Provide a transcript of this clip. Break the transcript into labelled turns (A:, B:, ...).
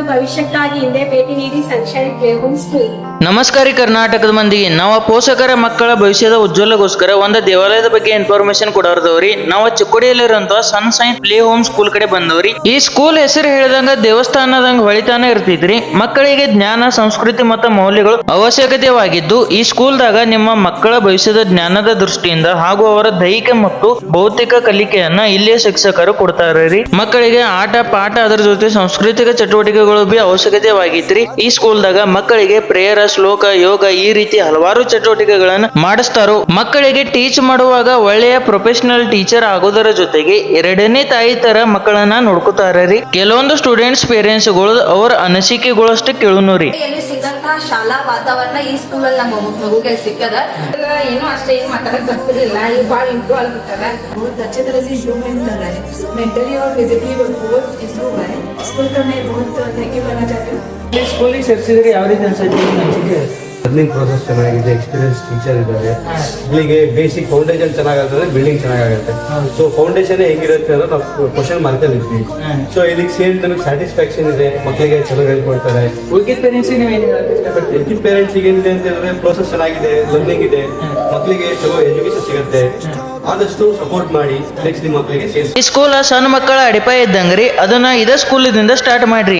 A: ಭವಿಷ್ಯಕ್ಕಾಗಿ ಹಿಂದೆ ಭೇಟಿ ನೀಡಿ ಸನ್ಶೈನ್ ಪ್ಲೇ ಹೋಮ್ ಸ್ಕೂಲ್.
B: ನಮಸ್ಕಾರ ಕರ್ನಾಟಕದ ಮಂದಿಗೆ ನಾವು ಪೋಷಕರ ಮಕ್ಕಳ ಭವಿಷ್ಯದ ಉಜ್ವಲಗೋಸ್ಕರ ಒಂದು ದೇವಾಲಯದ ಬಗ್ಗೆ ಇನ್ಫಾರ್ಮೇಶನ್ ಕೊಡೋರ್ದವ್ರಿ. ನಾವು ಚಿಕ್ಕೋಡಿಯಲ್ಲಿರುವಂತಹ ಸನ್ಶೈನ್ ಪ್ಲೇ ಹೋಮ್ ಸ್ಕೂಲ್ ಕಡೆ ಬಂದವ್ರಿ. ಈ ಸ್ಕೂಲ್ ಹೆಸರು ಹೇಳಿದಂಗ ದೇವಸ್ಥಾನದಂಗ ಹೊಳಿತಾನ ಇರ್ತಿದ್ರಿ. ಮಕ್ಕಳಿಗೆ ಜ್ಞಾನ, ಸಂಸ್ಕೃತಿ ಮತ್ತು ಮೌಲ್ಯಗಳು ಅವಶ್ಯಕತೆವಾಗಿದ್ದು ಈ ಸ್ಕೂಲ್ದಾಗ ನಿಮ್ಮ ಮಕ್ಕಳ ಭವಿಷ್ಯದ ಜ್ಞಾನದ ದೃಷ್ಟಿಯಿಂದ ಹಾಗೂ ಅವರ ದೈಹಿಕ ಮತ್ತು ಭೌತಿಕ ಕಲಿಕೆಯನ್ನ ಇಲ್ಲಿಯ ಶಿಕ್ಷಕರು ಕೊಡ್ತಾರ್ರಿ. ಮಕ್ಕಳಿಗೆ ಆಟ ಪಾಠ ಅದರ ಜೊತೆ ಸಾಂಸ್ಕೃತಿಕ ಚಟುವಟಿಕೆಗಳು ಬಿ ಅವಶ್ಯಕತೆವಾಗಿತ್ರಿ. ಈ ಸ್ಕೂಲ್ದಾಗ ಮಕ್ಕಳಿಗೆ ಪ್ರೇಯರ್, ಶ್ಲೋಕ, ಯೋಗ ಈ ರೀತಿ ಹಲವಾರು ಚಟುವಟಿಕೆಗಳನ್ನು ಮಾಡಿಸ್ತಾರೋ. ಮಕ್ಕಳಿಗೆ ಟೀಚ್ ಮಾಡುವಾಗ ಒಳ್ಳೆಯ ಪ್ರೊಫೆಷನಲ್ ಟೀಚರ್ ಆಗೋದರ ಜೊತೆಗೆ ಎರಡನೇ ತಾಯಿ ತರ ಮಕ್ಕಳನ್ನ ನೋಡ್ಕೋತಾರ್ರಿ. ಕೆಲವೊಂದು ಸ್ಟೂಡೆಂಟ್ಸ್ ಪೇರೆಂಟ್ಸ್ ಗಳು ಅವ್ರ ಅನಿಸಿಕೆಗಳಷ್ಟು ಕೇಳುನರಿ.
C: ಸಿಕ್ಕಂತ ಶಾಲಾ ವಾತಾವರಣ ಈ ಸ್ಕೂಲ್ ಅಲ್ಲಿ ನಮ್ಮ ಮಗುಗೆ ಸಿಕ್ಕದ. ಏನೋ ಅಷ್ಟೇ ಏನು ಮಾತಾಡಕ್ ಬರ್ತಿರ್ಲಿಲ್ಲ, ಈಗ ಭಾಳ ಇಂಪ್ರೂವ್ ಆಗ್ಬಿಟ್ಟದ.
D: बहुत अच्छे तरह से इम्प्रूवमेंट कर रहा है, मेंटली और फिजिकली बहुत इम्प्रूव हुआ है. स्कूल का मैं बहुत थैंक यू करना चाहती हूँ.
B: ಸ್ಕೂಲಿಗೆ ಸೇರಿಸಿದ್ರೆ ಯಾವ ರೀತಿ ಅನ್ಸುತ್ತೆ?
E: ಲರ್ನಿಂಗ್ ಪ್ರೋಸೆಸ್ ಚೆನ್ನಾಗಿದೆ, ಎಕ್ಸ್ಪೀರಿಯನ್ಸ್ ಟೀಚರ್ ಇದ್ದಾರೆ. ಮಕ್ಕಳಿಗೆ ಬೇಸಿಕ್ ಫೌಂಡೇಶನ್ ಚೆನ್ನಾಗಾದ್ರೆ ಬಿಲ್ಡಿಂಗ್ ಚೆನ್ನಾಗುತ್ತೆ. ಸೊ ಫೌಂಡೇಶನ್ ಹೆಂಗಿರುತ್ತೆ ಅಂದ್ರೆ ನಾವು ಕ್ವಶನ್ ಮಾರ್ಕಲ್ಲಿ ಇರ್ತೀವಿ. ಸೊ ಇದಕ್ಕೆ ಸೇರಿ ನಮಗೆ ಸ್ಯಾಟಿಸ್ಫ್ಯಾಕ್ಷನ್ ಇದೆ, ಮಕ್ಕಳಿಗೆ ಚೆನ್ನಾಗಿ ಹೇಳ್ಕೊಡ್ತಾರೆ.
B: ಉಳ್ಕಿದ ಪೇರೆಂಟ್ಸಿಗೆ ನೀವು ಏನು ಹೇಳಕ್ಕೆ ಇಷ್ಟಪಡ್ತೀರಿ?
E: ಉಳ್ಕಿದ ಪೇರೆಂಟ್ಸಿಗೆ ಏನಿದೆ ಅಂತ ಹೇಳಿದ್ರೆ ಪ್ರೋಸೆಸ್ ಚೆನ್ನಾಗಿದೆ, ಲರ್ನಿಂಗ್ ಇದೆ, ಮಕ್ಕಳಿಗೆ ಚಲೋ ಎಜುಕೇಶನ್ ಸಿಗುತ್ತೆ. ಆದಷ್ಟು ಸಪೋರ್ಟ್ ಮಾಡಿ ನೆಕ್ಸ್ಟ್ ನಿಮ್ಮ ಮಕ್ಕಳಿಗೆ ಸೇರಿಸಿ.
B: ಈ ಸ್ಕೂಲ್ ಸಣ್ಣ ಮಕ್ಕಳ ಅಡಿಪಾಯ ಇದ್ದಂಗ್ರಿ. ಅದನ್ನ ಇದೇ ಸ್ಕೂಲಿಂದ ಸ್ಟಾರ್ಟ್ ಮಾಡ್ರಿ.